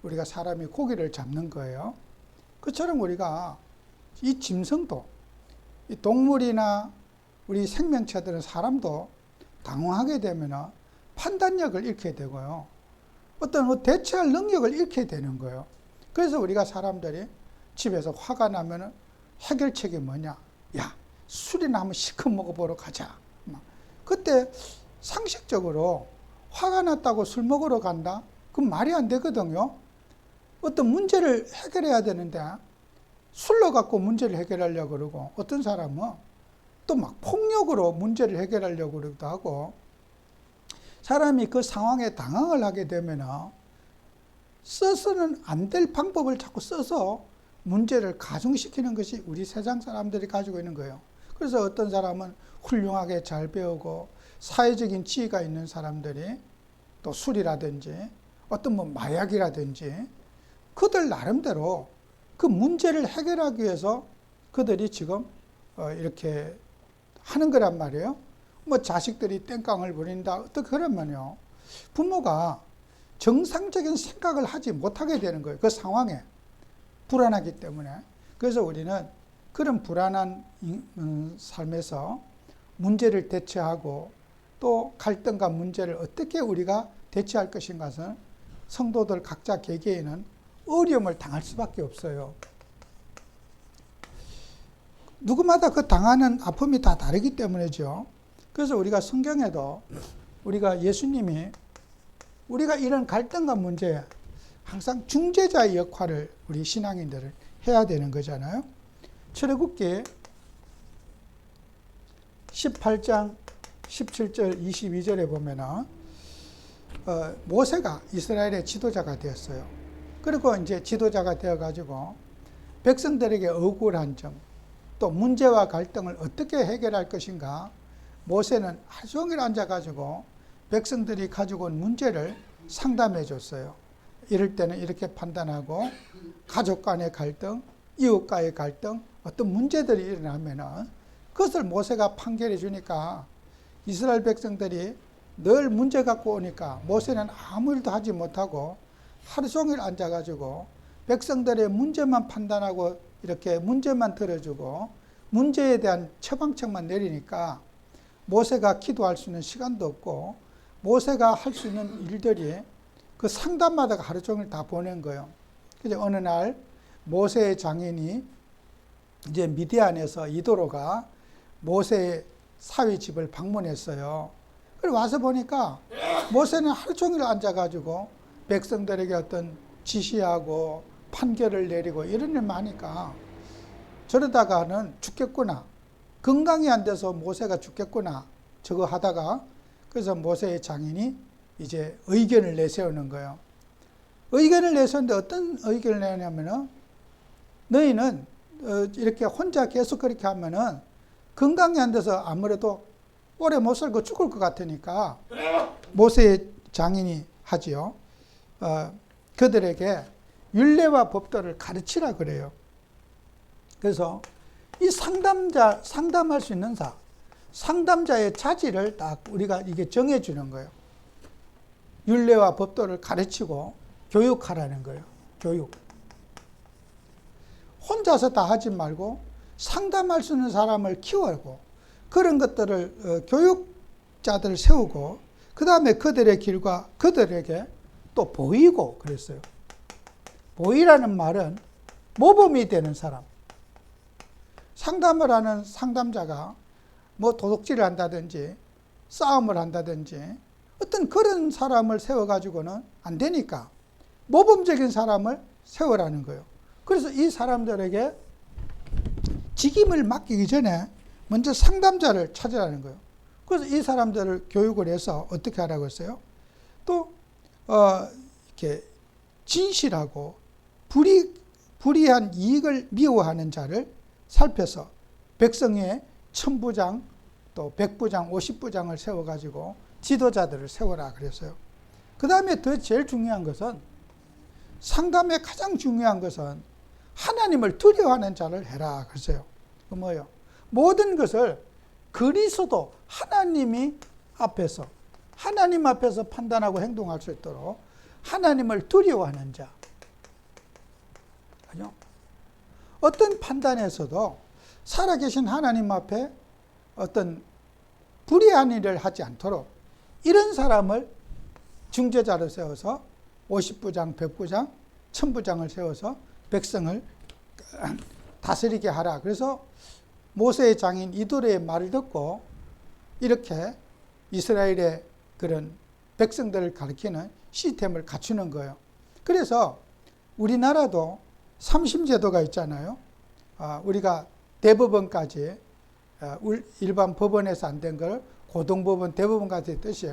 우리가 사람이 고기를 잡는 거예요. 그처럼 우리가 이 짐승도, 이 동물이나 우리 생명체들은 사람도 당황하게 되면 판단력을 잃게 되고요. 어떤 대처할 능력을 잃게 되는 거예요. 그래서 우리가 사람들이 집에서 화가 나면 해결책이 뭐냐? 야, 술이나 한번 시컷 먹어보러 가자. 그때 상식적으로 화가 났다고 술 먹으러 간다? 그건 말이 안 되거든요. 어떤 문제를 해결해야 되는데 술로 갖고 문제를 해결하려고 그러고, 어떤 사람은 또 막 폭력으로 문제를 해결하려고 그러기도 하고, 사람이 그 상황에 당황을 하게 되면 써서는 안 될 방법을 자꾸 써서 문제를 가중시키는 것이 우리 세상 사람들이 가지고 있는 거예요. 그래서 어떤 사람은 훌륭하게 잘 배우고 사회적인 지위가 있는 사람들이 또 술이라든지 어떤 뭐 마약이라든지 그들 나름대로 그 문제를 해결하기 위해서 그들이 지금 이렇게 하는 거란 말이에요. 뭐 자식들이 땡깡을 부린다. 어떻게 그러면요. 부모가 정상적인 생각을 하지 못하게 되는 거예요. 그 상황에. 불안하기 때문에. 그래서 우리는 그런 불안한 삶에서 문제를 대처하고 또 갈등과 문제를 어떻게 우리가 대처할 것인가는 성도들 각자 개개인은 어려움을 당할 수밖에 없어요. 누구마다 그 당하는 아픔이 다 다르기 때문이죠. 그래서 우리가 성경에도 우리가 예수님이 우리가 이런 갈등과 문제에 항상 중재자의 역할을 우리 신앙인들은 해야 되는 거잖아요. 출애굽기 18장 17절 22절에 보면은 모세가 이스라엘의 지도자가 되었어요. 그리고 이제 지도자가 되어가지고 백성들에게 억울한 점, 또 문제와 갈등을 어떻게 해결할 것인가, 모세는 하루 종일 앉아가지고 백성들이 가지고 온 문제를 상담해 줬어요. 이럴 때는 이렇게 판단하고, 가족 간의 갈등, 이웃과의 갈등, 어떤 문제들이 일어나면은 그것을 모세가 판결해 주니까 이스라엘 백성들이 늘 문제 갖고 오니까 모세는 아무 일도 하지 못하고 하루 종일 앉아가지고 백성들의 문제만 판단하고 이렇게 문제만 들어주고 문제에 대한 처방책만 내리니까 모세가 기도할 수 있는 시간도 없고 모세가 할 수 있는 일들이 그 상담마다 하루 종일 다 보낸 거예요. 그래서 어느 날 모세의 장인이 이제 미디안에서 이도로가 모세의 사위 집을 방문했어요. 그리고 와서 보니까 모세는 하루 종일 앉아가지고 백성들에게 어떤 지시하고 판결을 내리고 이런 일만 하니까 저러다가는 죽겠구나. 건강이 안 돼서 모세가 죽겠구나. 저거 하다가 그래서 모세의 장인이 이제 의견을 내세우는 거예요. 의견을 내세우는데 어떤 의견을 내냐면은 너희는 이렇게 혼자 계속 그렇게 하면은 건강이 안 돼서 아무래도 오래 못 살고 죽을 것 같으니까 모세의 장인이 하지요. 그들에게 율례와 법도를 가르치라 그래요. 그래서 이 상담할 수 있는 상담자의 자질을 딱 우리가 이게 정해주는 거예요. 율례와 법도를 가르치고 교육하라는 거예요. 교육. 혼자서 다 하지 말고 상담할 수 있는 사람을 키우고 그런 것들을 교육자들을 세우고 그 다음에 그들의 길과 그들에게 또 보이고 그랬어요. 보이라는 말은 모범이 되는 사람. 상담을 하는 상담자가 뭐 도둑질을 한다든지 싸움을 한다든지 어떤 그런 사람을 세워가지고는 안 되니까 모범적인 사람을 세우라는 거예요. 그래서 이 사람들에게 직임을 맡기기 전에 먼저 상담자를 찾으라는 거예요. 그래서 이 사람들을 교육을 해서 어떻게 하라고 했어요? 또 이렇게 진실하고 불이한 이익을 미워하는 자를 살펴서 백성의 1000부장 또 100부장 50부장을 세워가지고 지도자들을 세워라 그랬어요. 그 다음에 제일 중요한 것은 상담의 가장 중요한 것은 하나님을 두려워하는 자를 해라 그랬어요. 그 뭐예요? 모든 것을 그리스도 하나님 앞에서 판단하고 행동할 수 있도록 하나님을 두려워하는 자, 그죠? 어떤 판단에서도 살아계신 하나님 앞에 어떤 불의한 일을 하지 않도록 이런 사람을 중재자로 세워서 50부장, 100부장, 1000부장을 세워서 백성을 다스리게 하라. 그래서 모세의 장인 이도르의 말을 듣고 이렇게 이스라엘의 그런 백성들을 가리키는 시스템을 갖추는 거예요. 그래서 우리나라도 삼심제도가 있잖아요. 우리가 대법원까지 일반 법원에서 안 된 걸 고등법원, 대법원까지 했듯이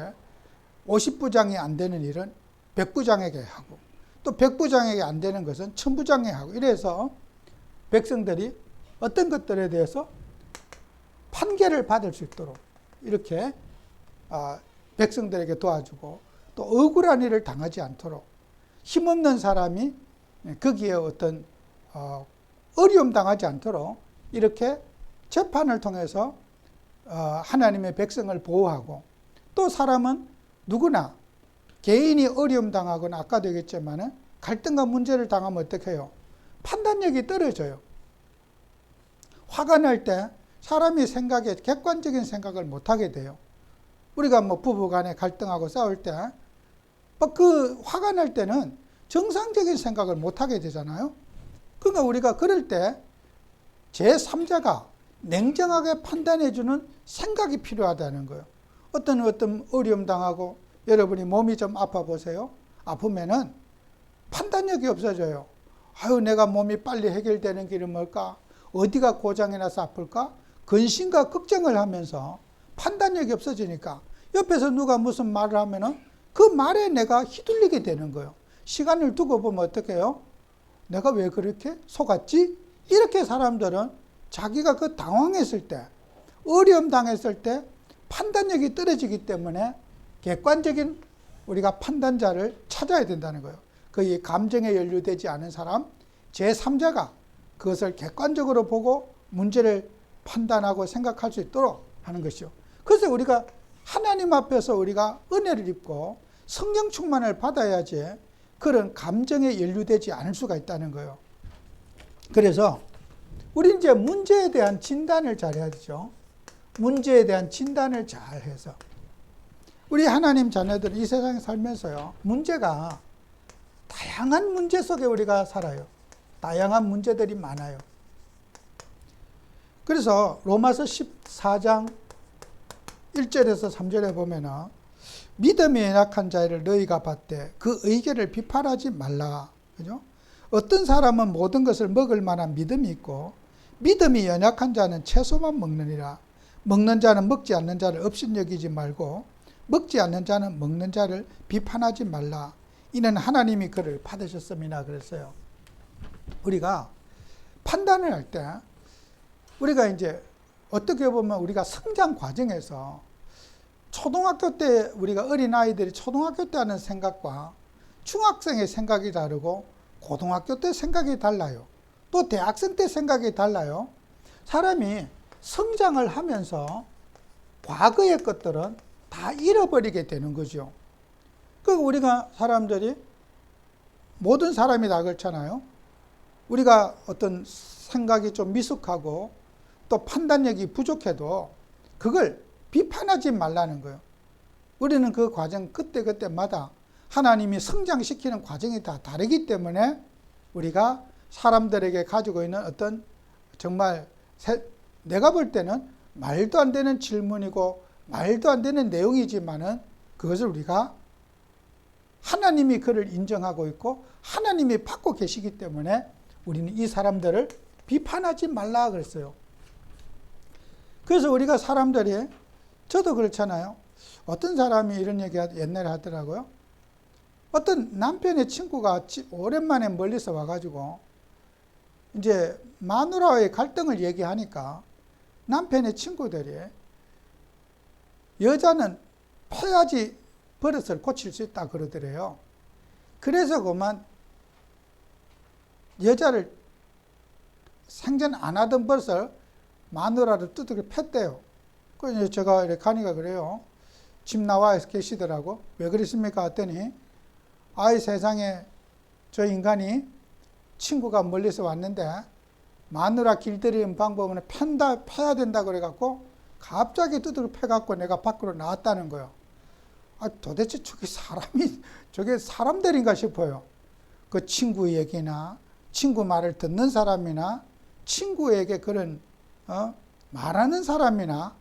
50부장이 안 되는 일은 100부장에게 하고 또 100부장에게 안 되는 것은 1000부장에게 하고 이래서 백성들이 어떤 것들에 대해서 판결을 받을 수 있도록 이렇게 백성들에게 도와주고 또 억울한 일을 당하지 않도록 힘없는 사람이 거기에 어떤 어려움 당하지 않도록 이렇게 재판을 통해서 하나님의 백성을 보호하고 또 사람은 누구나 개인이 어려움 당하거나 아까도 얘기했지만 갈등과 문제를 당하면 어떻게 해요? 판단력이 떨어져요. 화가 날 때 사람이 생각에 객관적인 생각을 못하게 돼요. 우리가 뭐 부부 간에 갈등하고 싸울 때 그 화가 날 때는 정상적인 생각을 못하게 되잖아요. 그러니까 우리가 그럴 때 제3자가 냉정하게 판단해주는 생각이 필요하다는 거예요. 어떤 어려움 당하고 여러분이 몸이 좀 아파 보세요. 아프면은 판단력이 없어져요. 아유, 내가 몸이 빨리 해결되는 길은 뭘까? 어디가 고장이 나서 아플까? 근심과 걱정을 하면서 판단력이 없어지니까 옆에서 누가 무슨 말을 하면은 그 말에 내가 휘둘리게 되는 거예요. 시간을 두고 보면 어떻게 해요? 내가 왜 그렇게 속았지? 이렇게 사람들은 자기가 그 당황했을 때, 어려움 당했을 때 판단력이 떨어지기 때문에 객관적인 우리가 판단자를 찾아야 된다는 거예요. 그 감정에 연루되지 않은 사람, 제3자가 그것을 객관적으로 보고 문제를 판단하고 생각할 수 있도록 하는 것이죠. 그래서 우리가 하나님 앞에서 우리가 은혜를 입고 성령 충만을 받아야지 그런 감정에 연루되지 않을 수가 있다는 거예요. 그래서 우리 이제 문제에 대한 진단을 잘 해야 되죠. 문제에 대한 진단을 잘 해서 우리 하나님 자녀들은 이 세상에 살면서요, 문제가 다양한 문제 속에 우리가 살아요. 다양한 문제들이 많아요. 그래서 로마서 14장 1절에서 3절에 보면은 믿음이 연약한 자를 너희가 받되 그 의견을 비판하지 말라. 그죠? 어떤 사람은 모든 것을 먹을 만한 믿음이 있고 믿음이 연약한 자는 채소만 먹느니라. 먹는 자는 먹지 않는 자를 업신여기지 말고 먹지 않는 자는 먹는 자를 비판하지 말라. 이는 하나님이 그를 받으셨음이나 그랬어요. 우리가 판단을 할 때 우리가 이제 어떻게 보면 우리가 성장 과정에서 초등학교 때 우리가 어린아이들이 초등학교 때 하는 생각과 중학생의 생각이 다르고 고등학교 때 생각이 달라요. 또 대학생 때 생각이 달라요. 사람이 성장을 하면서 과거의 것들은 다 잃어버리게 되는 거죠. 그러니까 우리가 사람들이 모든 사람이 다 그렇잖아요. 우리가 어떤 생각이 좀 미숙하고 또 판단력이 부족해도 그걸 비판하지 말라는 거예요. 우리는 그 과정 그때그때마다 하나님이 성장시키는 과정이 다 다르기 때문에 우리가 사람들에게 가지고 있는 어떤 정말 내가 볼 때는 말도 안 되는 질문이고 말도 안 되는 내용이지만은 그것을 우리가 하나님이 그를 인정하고 있고 하나님이 받고 계시기 때문에 우리는 이 사람들을 비판하지 말라 그랬어요. 그래서 우리가 사람들이 저도 그렇잖아요. 어떤 사람이 이런 얘기 옛날에 하더라고요. 어떤 남편의 친구가 오랜만에 멀리서 와가지고 이제 마누라와의 갈등을 얘기하니까 남편의 친구들이 여자는 패야지 버릇을 고칠 수 있다 그러더래요. 그래서 그만 여자를 생전 안 하던 버릇을 마누라를 두들겨 팼대요. 그래서 제가 이렇게 가니까 그래요. 집 나와 계시더라고. 왜 그러십니까? 했더니 아이 세상에 저 인간이 친구가 멀리서 왔는데 마누라 길들이는 방법은 패야 된다 그래갖고 갑자기 두드려 패갖고 내가 밖으로 나왔다는 거예요. 아, 도대체 저게 사람들인가 싶어요. 그 친구 얘기나 친구 말을 듣는 사람이나 친구에게 그런 말하는 사람이나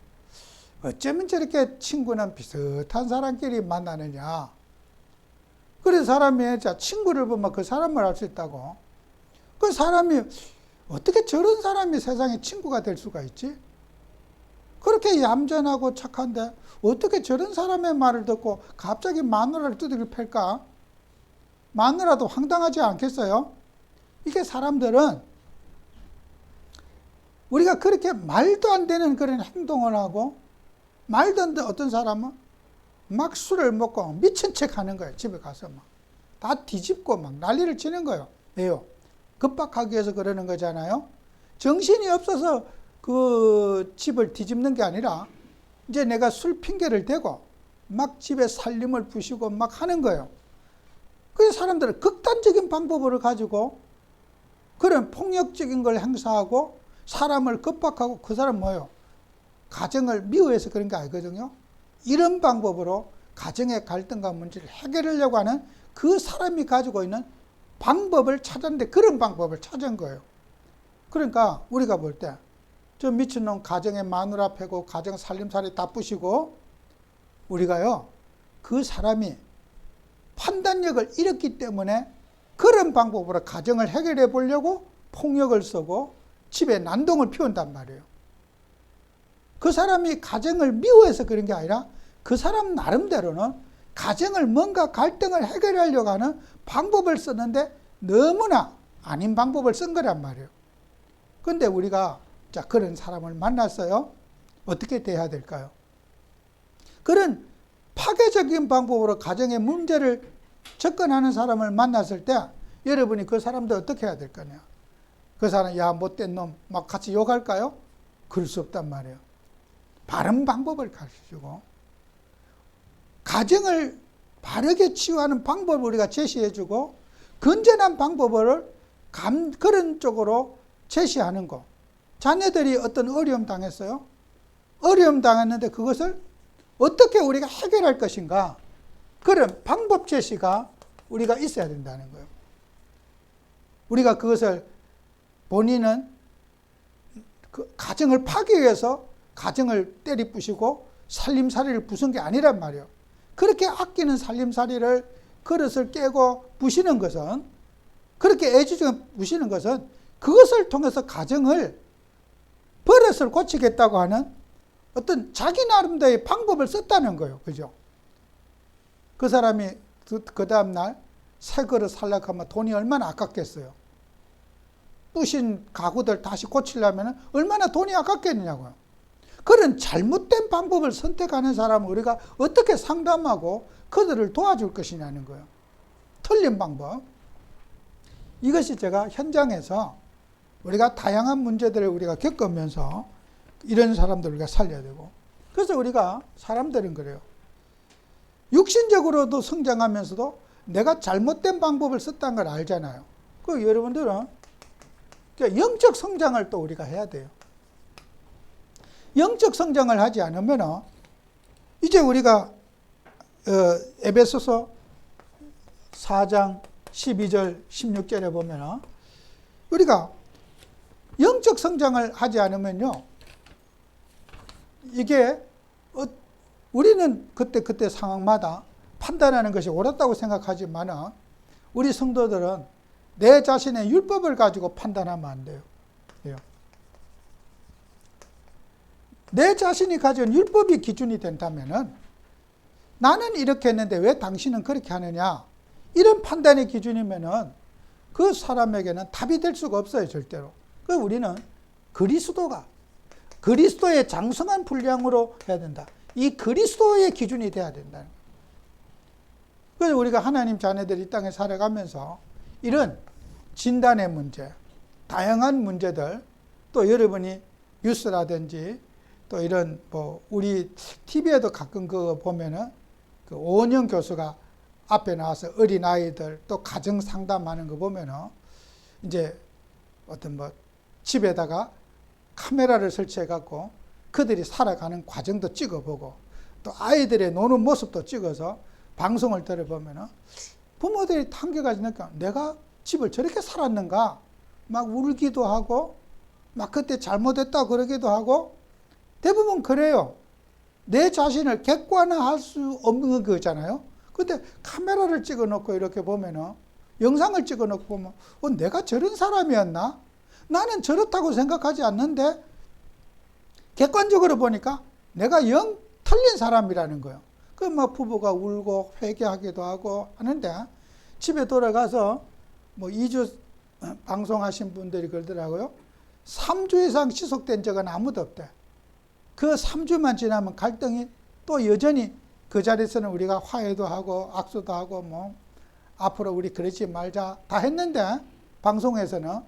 어쩌면 저렇게 친구는 비슷한 사람끼리 만나느냐. 그래서 사람이 친구를 보면 그 사람을 알 수 있다고. 그 사람이 어떻게 저런 사람이 세상에 친구가 될 수가 있지? 그렇게 얌전하고 착한데 어떻게 저런 사람의 말을 듣고 갑자기 마누라를 두들겨 팰까? 마누라도 황당하지 않겠어요? 이게 사람들은 우리가 그렇게 말도 안 되는 그런 행동을 하고 말도 안 되는 어떤 사람은 막 술을 먹고 미친 척 하는 거예요. 집에 가서 막 다 뒤집고 막 난리를 치는 거예요. 왜요? 급박하기 위해서 그러는 거잖아요. 정신이 없어서 그 집을 뒤집는 게 아니라 이제 내가 술 핑계를 대고 막 집에 살림을 부시고 막 하는 거예요. 그래서 사람들은 극단적인 방법을 가지고 그런 폭력적인 걸 행사하고 사람을 급박하고 그 사람 뭐예요? 가정을 미워해서 그런 게 아니거든요. 이런 방법으로 가정의 갈등과 문제를 해결하려고 하는 그 사람이 가지고 있는 방법을 찾았는데 그런 방법을 찾은 거예요. 그러니까 우리가 볼 때 저 미친놈 가정에 마누라 패고 가정 살림살이 다 부시고 우리가요 그 사람이 판단력을 잃었기 때문에 그런 방법으로 가정을 해결해 보려고 폭력을 쓰고 집에 난동을 피운단 말이에요. 그 사람이 가정을 미워해서 그런 게 아니라 그 사람 나름대로는 가정을 뭔가 갈등을 해결하려고 하는 방법을 썼는데 너무나 아닌 방법을 쓴 거란 말이에요. 그런데 우리가 자 그런 사람을 만났어요. 어떻게 대해야 될까요? 그런 파괴적인 방법으로 가정의 문제를 접근하는 사람을 만났을 때 여러분이 그 사람들 어떻게 해야 될 거냐? 그 사람 야 못된 놈 막 같이 욕할까요? 그럴 수 없단 말이에요. 바른 방법을 가르쳐주고 가정을 바르게 치유하는 방법을 우리가 제시해주고 건전한 방법을 그런 쪽으로 제시하는 거. 자녀들이 어떤 어려움 당했어요? 어려움 당했는데 그것을 어떻게 우리가 해결할 것인가? 그런 방법 제시가 우리가 있어야 된다는 거예요. 우리가 그것을 본인은 그 가정을 파괴해서 가정을 때리부시고 살림살이를 부순 게 아니란 말이에요. 그렇게 아끼는 살림살이를 그릇을 깨고 부시는 것은 그렇게 애지중에 부시는 것은 그것을 통해서 가정을 버릇을 고치겠다고 하는 어떤 자기 나름대로의 방법을 썼다는 거예요. 그죠? 그 사람이 그 다음날 새 그릇 살려고 하면 돈이 얼마나 아깝겠어요. 부신 가구들 다시 고치려면 얼마나 돈이 아깝겠느냐고요. 그런 잘못된 방법을 선택하는 사람을 우리가 어떻게 상담하고 그들을 도와줄 것이냐는 거예요. 틀린 방법. 이것이 제가 현장에서 우리가 다양한 문제들을 우리가 겪으면서 이런 사람들을 우리가 살려야 되고. 그래서 우리가 사람들은 그래요. 육신적으로도 성장하면서도 내가 잘못된 방법을 썼다는 걸 알잖아요. 그 여러분들은 영적 성장을 또 우리가 해야 돼요. 영적 성장을 하지 않으면 이제 우리가 에베소서 4장 12절 16절에 보면 우리가 영적 성장을 하지 않으면요 이게 우리는 그때 상황마다 판단하는 것이 옳았다고 생각하지만 우리 성도들은 내 자신의 율법을 가지고 판단하면 안 돼요. 내 자신이 가진 율법이 기준이 된다면은 나는 이렇게 했는데 왜 당신은 그렇게 하느냐? 이런 판단의 기준이면은 그 사람에게는 답이 될 수가 없어요, 절대로. 그 우리는 그리스도의 장성한 분량으로 해야 된다. 이 그리스도의 기준이 돼야 된다. 그래서 우리가 하나님 자녀들이 이 땅에 살아가면서 이런 진단의 문제, 다양한 문제들, 또 여러분이 뉴스라든지 또 이런 우리 TV에도 가끔 그거 보면은 그 오은영 교수가 앞에 나와서 어린 아이들 또 가정 상담하는 거 보면은 이제 어떤 뭐 집에다가 카메라를 설치해 갖고 그들이 살아가는 과정도 찍어보고 또 아이들의 노는 모습도 찍어서 방송을 들어보면은 부모들이 한계까지 느껴 내가 집을 저렇게 살았는가 막 울기도 하고 막 그때 잘못했다 그러기도 하고 대부분 그래요. 내 자신을 객관화할 수 없는 거잖아요. 근데 카메라를 찍어 놓고 이렇게 보면은 영상을 찍어 놓고 보면 내가 저런 사람이었나? 나는 저렇다고 생각하지 않는데 객관적으로 보니까 내가 영 틀린 사람이라는 거예요. 그 막 부부가 울고 회개하기도 하고 하는데 집에 돌아가서 뭐 2주 방송하신 분들이 그러더라고요. 3주 이상 지속된 적은 아무도 없대. 그 3주만 지나면 갈등이 또 여전히 그 자리에서는 우리가 화해도 하고 악수도 하고 뭐 앞으로 우리 그러지 말자 다 했는데 방송에서는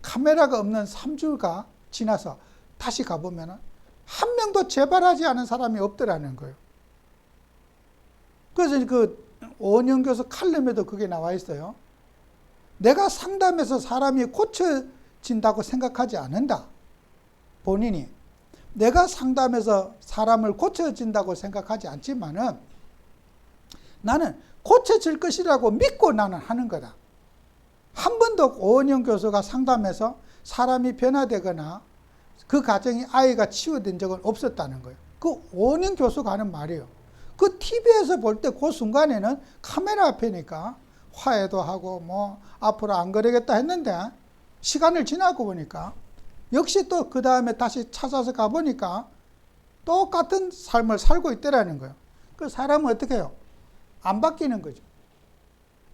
카메라가 없는 3주가 지나서 다시 가보면 한 명도 재발하지 않은 사람이 없더라는 거예요. 그래서 그 오은영 교수 칼럼에도 그게 나와 있어요. 내가 상담해서 사람이 고쳐진다고 생각하지 않는다. 본인이. 내가 상담해서 사람을 고쳐진다고 생각하지 않지만은 나는 고쳐질 것이라고 믿고 나는 하는 거다. 한 번도 오은영 교수가 상담해서 사람이 변화되거나 그 가정이 아이가 치유된 적은 없었다는 거예요. 그 오은영 교수가 하는 말이에요. 그 TV에서 볼 때 그 순간에는 카메라 앞이니까 화해도 하고 뭐 앞으로 안 그러겠다 했는데 시간을 지나고 보니까 역시 또 그 다음에 다시 찾아서 가보니까 똑같은 삶을 살고 있더라는 거예요. 그 사람은 어떻게 해요? 안 바뀌는 거죠.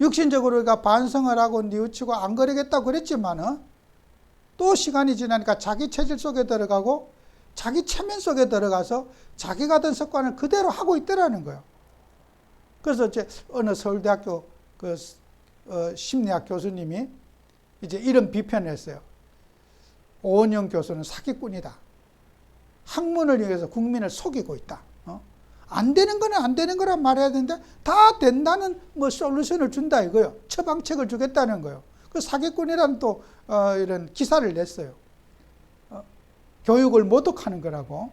육신적으로 우리가 반성을 하고 뉘우치고 안 그러겠다고 그랬지만은 또 시간이 지나니까 자기 체질 속에 들어가고 자기 체면 속에 들어가서 자기가 든 습관을 그대로 하고 있더라는 거예요. 그래서 이제 어느 서울대학교 그 심리학 교수님이 이제 이런 비판을 했어요. 오은영 교수는 사기꾼이다. 학문을 위해서 국민을 속이고 있다. 안 되는 거는 안 되는 거란 말해야 되는데 다 된다는 뭐 솔루션을 준다 이거요. 처방책을 주겠다는 거예요. 그 사기꾼이라는 또 이런 기사를 냈어요. 교육을 모독하는 거라고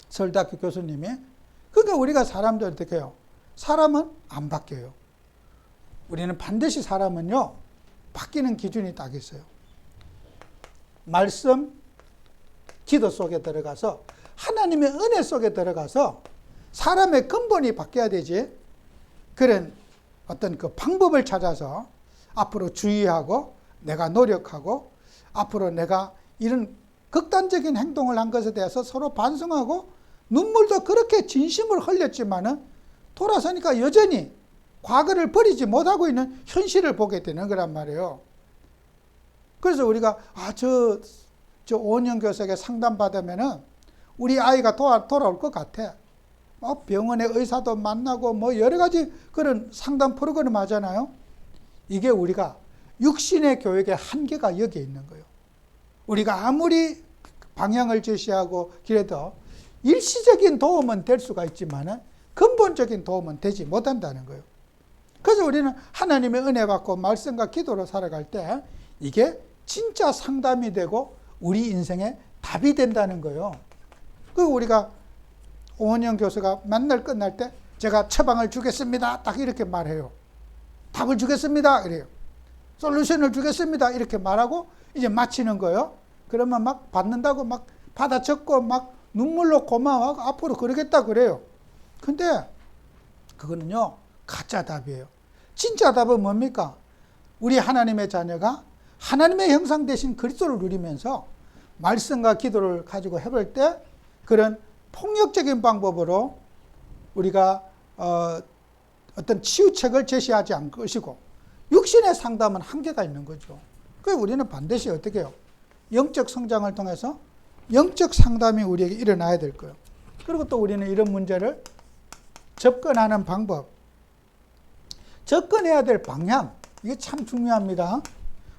서울대학교 교수님이. 그러니까 우리가 사람들 어떻게 해요? 사람은 안 바뀌어요. 우리는 반드시 사람은요 바뀌는 기준이 딱 있어요. 말씀, 기도 속에 들어가서 하나님의 은혜 속에 들어가서 사람의 근본이 바뀌어야 되지. 그런 어떤 그 방법을 찾아서 앞으로 주의하고 내가 노력하고 앞으로 내가 이런 극단적인 행동을 한 것에 대해서 서로 반성하고 눈물도 그렇게 진심을 흘렸지만은 돌아서니까 여전히 과거를 버리지 못하고 있는 현실을 보게 되는 거란 말이에요. 그래서 우리가 저 오은영 교수에게 상담받으면은 우리 아이가 돌아올 것 같아. 병원의 의사도 만나고 뭐 여러 가지 그런 상담 프로그램 하잖아요. 이게 우리가 육신의 교육의 한계가 여기에 있는 거예요. 우리가 아무리 방향을 제시하고 그래도 일시적인 도움은 될 수가 있지만은 근본적인 도움은 되지 못한다는 거예요. 그래서 우리는 하나님의 은혜 받고 말씀과 기도로 살아갈 때 이게 진짜 상담이 되고 우리 인생의 답이 된다는 거예요. 그리고 우리가 오은영 교수가 만날 끝날 때 제가 처방을 주겠습니다. 딱 이렇게 말해요. 답을 주겠습니다. 그래요. 솔루션을 주겠습니다. 이렇게 말하고 이제 마치는 거예요. 그러면 막 받는다고 막 받아 적고 막 눈물로 고마워하고 앞으로 그러겠다 그래요. 근데 그거는요 가짜 답이에요. 진짜 답은 뭡니까? 우리 하나님의 자녀가 하나님의 형상 되신 그리스도를 누리면서 말씀과 기도를 가지고 해볼 때 그런 폭력적인 방법으로 우리가 어떤 치유책을 제시하지 않을 것이고 육신의 상담은 한계가 있는 거죠. 그래서 우리는 반드시 어떻게 해요? 영적 성장을 통해서 영적 상담이 우리에게 일어나야 될 거예요. 그리고 또 우리는 이런 문제를 접근하는 방법, 접근해야 될 방향, 이게 참 중요합니다.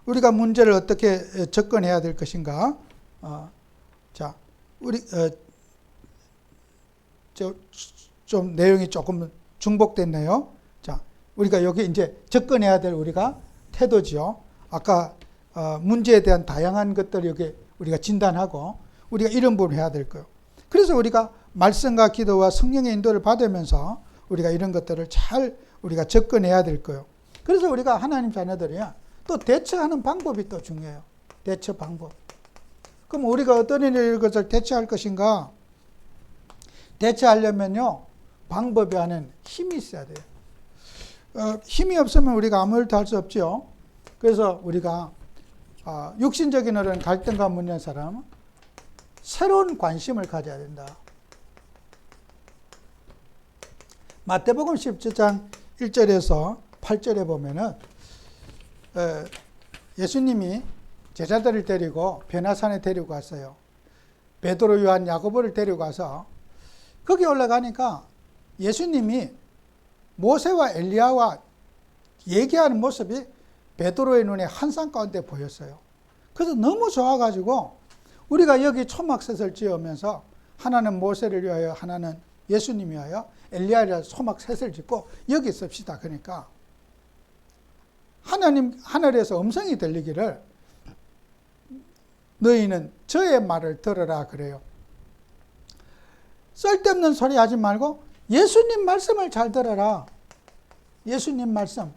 우리가 문제를 어떻게 접근해야 될 것인가? 자, 우리 좀 내용이 조금 중복됐네요. 자, 우리가 여기 이제 접근해야 될 우리가 태도지요. 아까 문제에 대한 다양한 것들을 여기 우리가 진단하고 우리가 이런 부분을 해야 될 거예요. 그래서 우리가 말씀과 기도와 성령의 인도를 받으면서 우리가 이런 것들을 잘 우리가 접근해야 될 거예요. 그래서 우리가 하나님 자녀들이야 또 대처하는 방법이 또 중요해요. 대처 방법. 그럼 우리가 어떤 것을 대처할 것인가? 대처하려면요 방법이 아닌 힘이 있어야 돼요. 힘이 없으면 우리가 아무 일도 할 수 없죠. 그래서 우리가 육신적인 어떤 갈등과 문제인 사람은 새로운 관심을 가져야 된다. 마태복음 17장 1절에서 8절에 보면은 예수님이 제자들을 데리고 변화산에 데리고 갔어요. 베드로, 요한, 야고보를 데리고 가서 거기 올라가니까 예수님이 모세와 엘리야와 얘기하는 모습이 베드로의 눈에 환상 가운데 보였어요. 그래서 너무 좋아가지고 우리가 여기 초막셋을 지으면서 하나는 모세를 위하여 하나는 예수님 위하여 엘리야를 초막셋을 짓고 여기 씁시다. 그러니까 하나님 하늘에서 음성이 들리기를 너희는 저의 말을 들으라 그래요. 쓸데없는 소리 하지 말고 예수님 말씀을 잘 들어라. 예수님 말씀.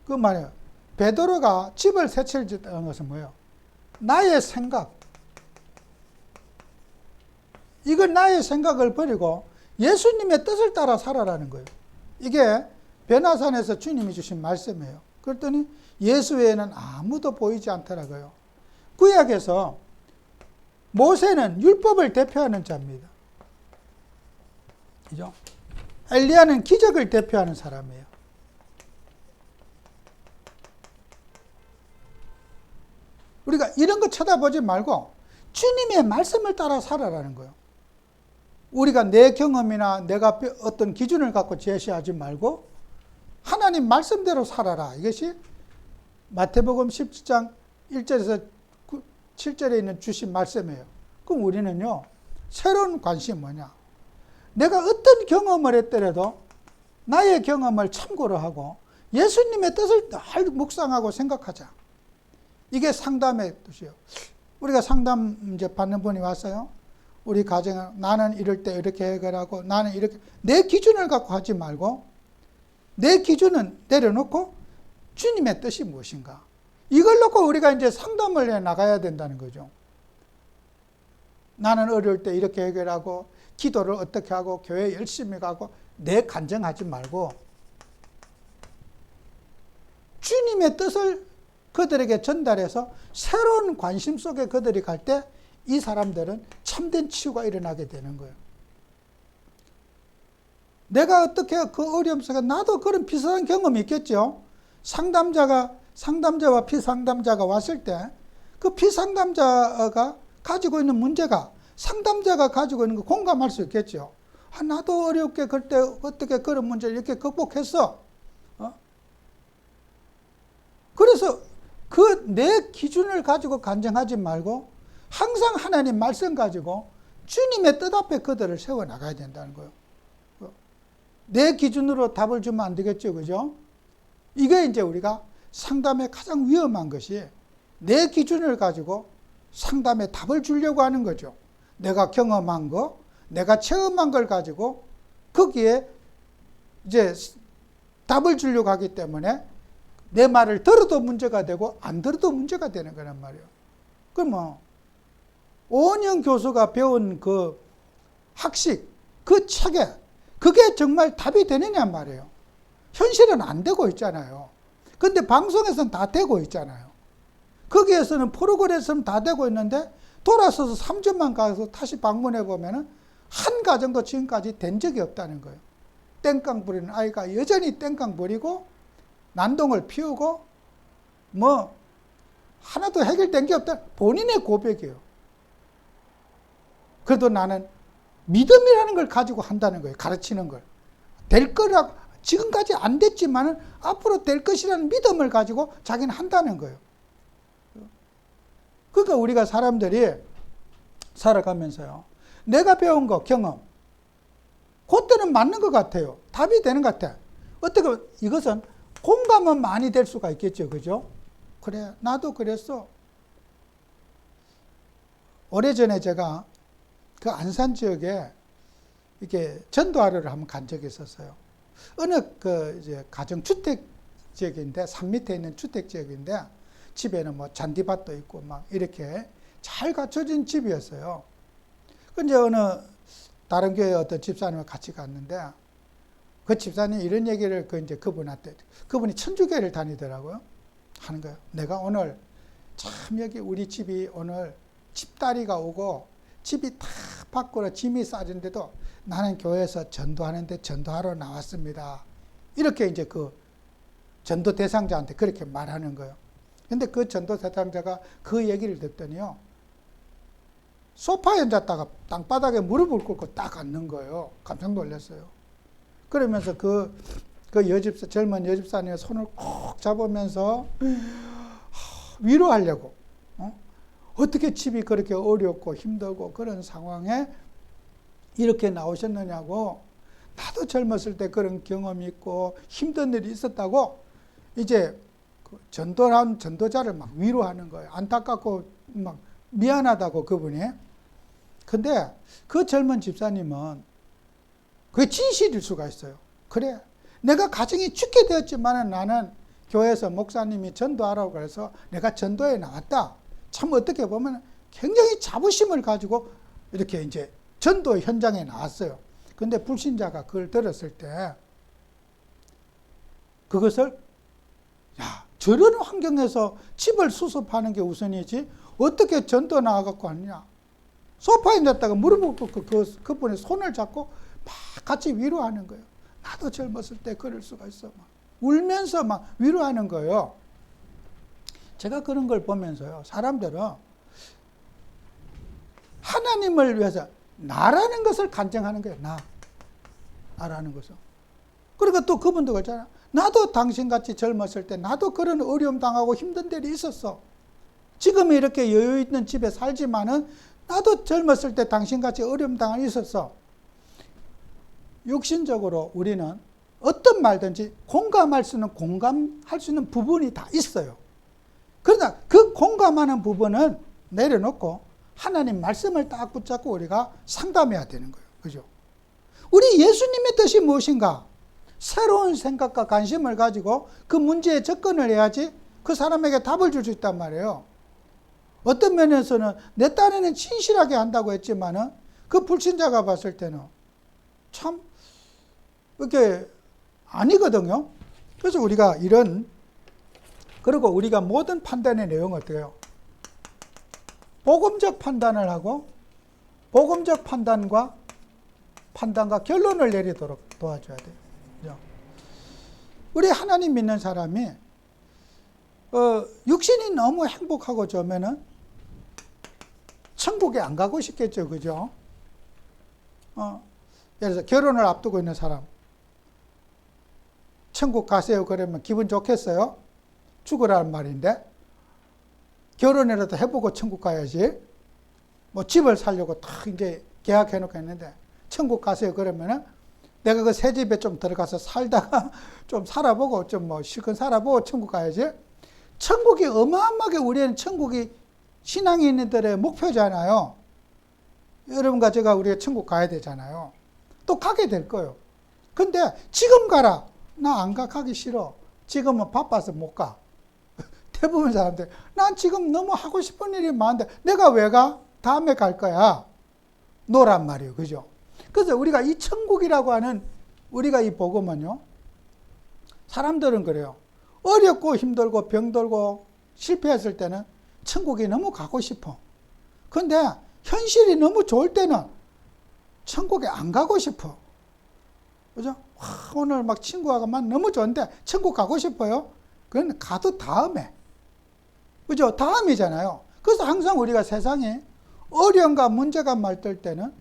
그 말이에요. 베드로가 집을 세 채를 짓는 것은 뭐예요? 나의 생각. 이건 나의 생각을 버리고 예수님의 뜻을 따라 살아라는 거예요. 이게 변화산에서 주님이 주신 말씀이에요. 그랬더니 예수 외에는 아무도 보이지 않더라고요. 구약에서 모세는 율법을 대표하는 자입니다. 그죠? 엘리야는 기적을 대표하는 사람이에요. 우리가 이런 거 쳐다보지 말고 주님의 말씀을 따라 살아라는 거예요. 우리가 내 경험이나 내가 어떤 기준을 갖고 제시하지 말고 하나님 말씀대로 살아라. 이것이 마태복음 17장 1절에서 7절에 있는 주신 말씀이에요. 그럼 우리는요, 새로운 관심이 뭐냐? 내가 어떤 경험을 했더라도 나의 경험을 참고로 하고 예수님의 뜻을 늘 묵상하고 생각하자. 이게 상담의 뜻이에요. 우리가 상담 이제 받는 분이 왔어요. 우리 가정은 나는 이럴 때 이렇게 해결하고 나는 이렇게 내 기준을 갖고 하지 말고 내 기준은 내려놓고 주님의 뜻이 무엇인가? 이걸 놓고 우리가 이제 상담을 해 나가야 된다는 거죠. 나는 어려울 때 이렇게 해결하고 기도를 어떻게 하고 교회 열심히 가고 내 간증하지 말고 주님의 뜻을 그들에게 전달해서 새로운 관심 속에 그들이 갈 때 이 사람들은 참된 치유가 일어나게 되는 거예요. 내가 어떻게 그 어려움 속에 나도 그런 비슷한 경험이 있겠죠. 상담자와 피상담자가 왔을 때 그 피상담자가 가지고 있는 문제가 상담자가 가지고 있는 거 공감할 수 있겠죠. 나도 어렵게 그때 어떻게 그런 문제를 이렇게 극복했어. 그래서 그 내 기준을 가지고 간증하지 말고 항상 하나님 말씀 가지고 주님의 뜻 앞에 그들을 세워나가야 된다는 거예요. 내 기준으로 답을 주면 안 되겠죠. 그죠? 이게 이제 우리가 상담의 가장 위험한 것이 내 기준을 가지고 상담에 답을 주려고 하는 거죠. 내가 경험한 거, 내가 체험한 걸 가지고 거기에 이제 답을 주려고 하기 때문에 내 말을 들어도 문제가 되고 안 들어도 문제가 되는 거란 말이에요. 그럼 오은영 교수가 배운 그 학식, 그 책에 그게 정말 답이 되느냐 말이에요. 현실은 안 되고 있잖아요. 근데 방송에서는 다 되고 있잖아요. 거기에서는 프로그램에서는 다 되고 있는데 돌아서서 3점만 가서 다시 방문해 보면은 한 가정도 지금까지 된 적이 없다는 거예요. 땡깡 부리는 아이가 여전히 땡깡 부리고 난동을 피우고 뭐 하나도 해결된 게 없다. 본인의 고백이에요. 그래도 나는 믿음이라는 걸 가지고 한다는 거예요. 가르치는 걸. 될 거라고 지금까지 안 됐지만은 앞으로 될 것이라는 믿음을 가지고 자기는 한다는 거예요. 그러니까 우리가 사람들이 살아가면서요. 내가 배운 거, 경험. 그때는 맞는 것 같아요. 답이 되는 것 같아. 어떻게 이것은 공감은 많이 될 수가 있겠죠. 그죠? 그래, 나도 그랬어. 오래전에 제가 그 안산 지역에 이렇게 전도하러를 한번 간 적이 있었어요. 어느 그 이제 가정주택 지역인데, 산 밑에 있는 주택 지역인데, 집에는 뭐 잔디밭도 있고 막 이렇게 잘 갖춰진 집이었어요. 근데 어느 다른 교회 어떤 집사님과 같이 갔는데, 그 집사님이 이런 얘기를 이제 그분한테, 그분이 천주교를 다니더라고요. 하는 거예요. 내가 오늘 참 여기 우리 집이 오늘 집다리가 오고 집이 다 밖으로 짐이 싸진데도 나는 교회에서 전도하는데 전도하러 나왔습니다. 이렇게 이제 그 전도 대상자한테 그렇게 말하는 거예요. 근데 그 전도 대상자가 그 얘기를 듣더니요, 소파에 앉았다가 땅바닥에 무릎을 꿇고 딱 앉는 거예요. 깜짝 놀랐어요. 그러면서 젊은 여집사님의 손을 꼭 잡으면서 위로하려고, 어떻게 집이 그렇게 어렵고 힘들고 그런 상황에 이렇게 나오셨느냐고, 나도 젊었을 때 그런 경험이 있고 힘든 일이 있었다고 이제 전도한 전도자를 막 위로하는 거예요. 안타깝고 막 미안하다고 그분이. 근데 그 젊은 집사님은 그게 진실일 수가 있어요. 그래, 내가 가정이 죽게 되었지만 나는 교회에서 목사님이 전도하라고 그래서 내가 전도에 나왔다. 참 어떻게 보면 굉장히 자부심을 가지고 이렇게 이제 전도 현장에 나왔어요. 근데 불신자가 그걸 들었을 때 그것을, 야, 저런 환경에서 집을 수습하는 게 우선이지 어떻게 전도 나와갖고 하느냐. 소파에 앉았다가 무릎을 꿇고 그분의 손을 잡고 막 같이 위로하는 거예요. 나도 젊었을 때 그럴 수가 있어. 막 울면서 막 위로하는 거예요. 제가 그런 걸 보면서요, 사람들은 하나님을 위해서 나라는 것을 간증하는 거예요. 나라는 것을. 그러니까 또 그분도 그러잖아요. 나도 당신같이 젊었을 때 나도 그런 어려움 당하고 힘든 일이 있었어. 지금 이렇게 여유 있는 집에 살지만은 나도 젊었을 때 당신같이 어려움 당한 일이 있었어. 육신적으로 우리는 어떤 말든지 공감할 수 있는 부분이 다 있어요. 그러나 그 공감하는 부분은 내려놓고 하나님 말씀을 딱 붙잡고 우리가 상담해야 되는 거예요. 그죠? 우리 예수님의 뜻이 무엇인가? 새로운 생각과 관심을 가지고 그 문제에 접근을 해야지 그 사람에게 답을 줄 수 있단 말이에요. 어떤 면에서는 내 딴에는 진실하게 한다고 했지만은 그 불신자가 봤을 때는 참 이렇게 아니거든요. 그래서 우리가 그리고 우리가 모든 판단의 내용은 어때요? 복음적 판단을 하고 복음적 판단과 결론을 내리도록 도와줘야 돼요. 그죠? 우리 하나님 믿는 사람이 육신이 너무 행복하고 좋으면은 천국에 안 가고 싶겠죠. 그죠? 예를 들어서 결혼을 앞두고 있는 사람, 천국 가세요 그러면 기분 좋겠어요? 죽으라는 말인데, 결혼이라도 해보고 천국 가야지. 뭐 집을 살려고 딱 이제 계약해놓고 했는데 천국 가세요 그러면은 내가 그 새 집에 좀 들어가서 살다가 좀 살아보고 좀 뭐 실컷 살아보고 천국 가야지. 천국이 어마어마하게, 우리는 천국이 신앙인들의 목표잖아요. 여러분과 제가 우리가 천국 가야 되잖아요. 또 가게 될 거예요. 근데 지금 가라. 나 안 가기 싫어. 지금은 바빠서 못 가. 대부분 사람들, 난 지금 너무 하고 싶은 일이 많은데 내가 왜 가? 다음에 갈 거야. 노란 말이에요. 그죠? 그래서 우리가 이 천국이라고 하는 우리가 이 복음은요, 사람들은 그래요. 어렵고 힘들고 병들고 실패했을 때는 천국이 너무 가고 싶어. 근데 현실이 너무 좋을 때는 천국에 안 가고 싶어. 그죠? 오늘 막 친구하고 너무 좋은데 천국 가고 싶어요? 그건 가도 다음에. 그죠? 다음이잖아요. 그래서 항상 우리가 세상에 어려움과 문제가 말들 때는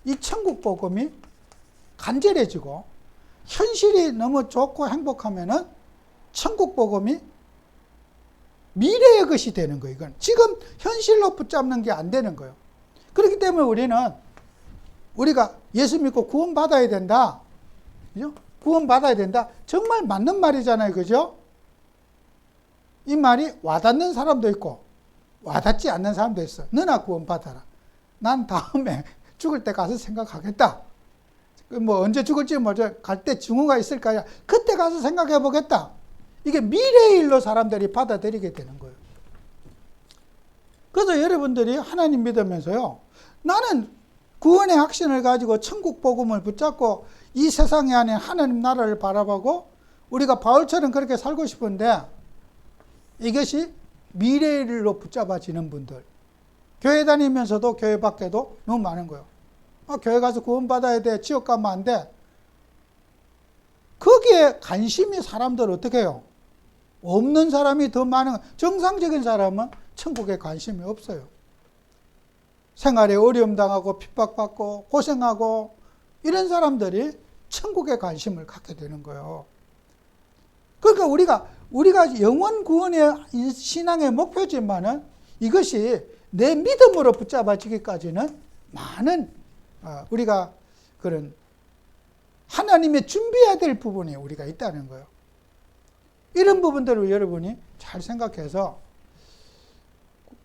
이 천국 복음이 간절해지고, 현실이 너무 좋고 행복하면은 천국 복음이 미래의 것이 되는 거예요. 이건 지금 현실로 붙잡는 게 안 되는 거예요. 그렇기 때문에 우리가 예수 믿고 구원 받아야 된다. 그죠? 구원받아야 된다. 정말 맞는 말이잖아요. 그죠? 이 말이 와닿는 사람도 있고 와닿지 않는 사람도 있어. 너나 구원받아라. 난 다음에 죽을 때 가서 생각하겠다. 뭐 언제 죽을지 모르죠. 갈 때 증오가 있을까요? 그때 가서 생각해 보겠다. 이게 미래의 일로 사람들이 받아들이게 되는 거예요. 그래서 여러분들이 하나님 믿으면서요. 나는 구원의 확신을 가지고 천국 복음을 붙잡고 이 세상에 안에 하나님 나라를 바라보고 우리가 바울처럼 그렇게 살고 싶은데 이것이 미래의 일로 붙잡아지는 분들. 교회 다니면서도 교회 밖에도 너무 많은 거예요. 교회 가서 구원받아야 돼. 지옥 가면 안 돼. 거기에 관심이 사람들 어떻게 해요? 없는 사람이 더 많은, 정상적인 사람은 천국에 관심이 없어요. 생활에 어려움 당하고 핍박받고 고생하고 이런 사람들이 천국에 관심을 갖게 되는 거예요. 그러니까 우리가 영원 구원의 신앙의 목표지만은 이것이 내 믿음으로 붙잡아지기까지는 많은 우리가 그런 하나님의 준비해야 될 부분이 우리가 있다는 거예요. 이런 부분들을 여러분이 잘 생각해서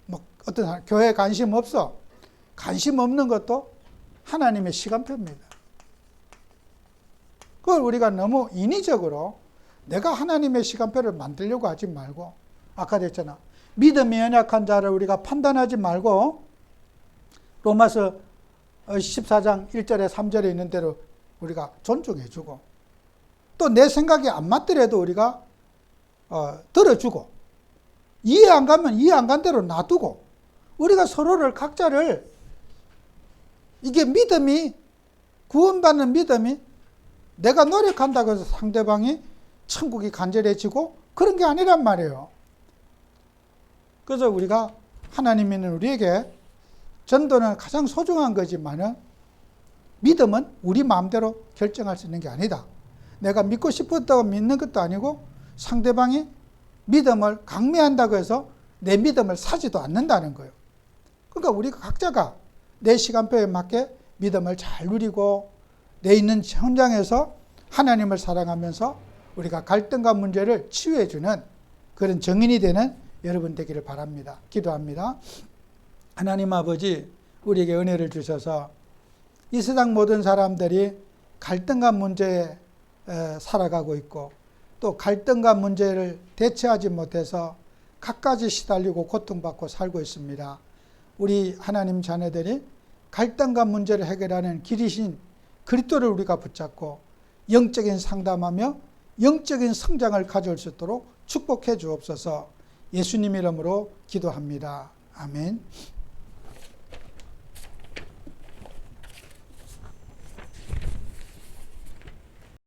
뭐 어떤 교회에 관심 없어. 관심 없는 것도 하나님의 시간표입니다. 그걸 우리가 너무 인위적으로 내가 하나님의 시간표를 만들려고 하지 말고 아까 했잖아. 믿음이 연약한 자를 우리가 판단하지 말고 로마서 14장 1절에 3절에 있는 대로 우리가 존중해주고 또 내 생각이 안 맞더라도 우리가 들어주고 이해 안 가면 이해 안 간 대로 놔두고 우리가 서로를 각자를 이게 믿음이 구원받는 믿음이 내가 노력한다고 해서 상대방이 천국이 간절해지고 그런 게 아니란 말이에요. 그래서 우리가 하나님 믿는 우리에게 전도는 가장 소중한 거지만은 믿음은 우리 마음대로 결정할 수 있는 게 아니다. 내가 믿고 싶었다고 믿는 것도 아니고 상대방이 믿음을 강매한다고 해서 내 믿음을 사지도 않는다는 거예요. 그러니까 우리가 각자가 내 시간표에 맞게 믿음을 잘 누리고 내 있는 현장에서 하나님을 사랑하면서 우리가 갈등과 문제를 치유해주는 그런 정인이 되는 여러분 되기를 바랍니다. 기도합니다. 하나님 아버지 우리에게 은혜를 주셔서 이 세상 모든 사람들이 갈등과 문제에 살아가고 있고 또 갈등과 문제를 대처하지 못해서 갖가지 시달리고 고통받고 살고 있습니다. 우리 하나님 자녀들이 갈등과 문제를 해결하는 길이신 그리스도를 우리가 붙잡고 영적인 상담하며 영적인 성장을 가져올 수 있도록 축복해 주옵소서. 예수님 이름으로 기도합니다. 아멘.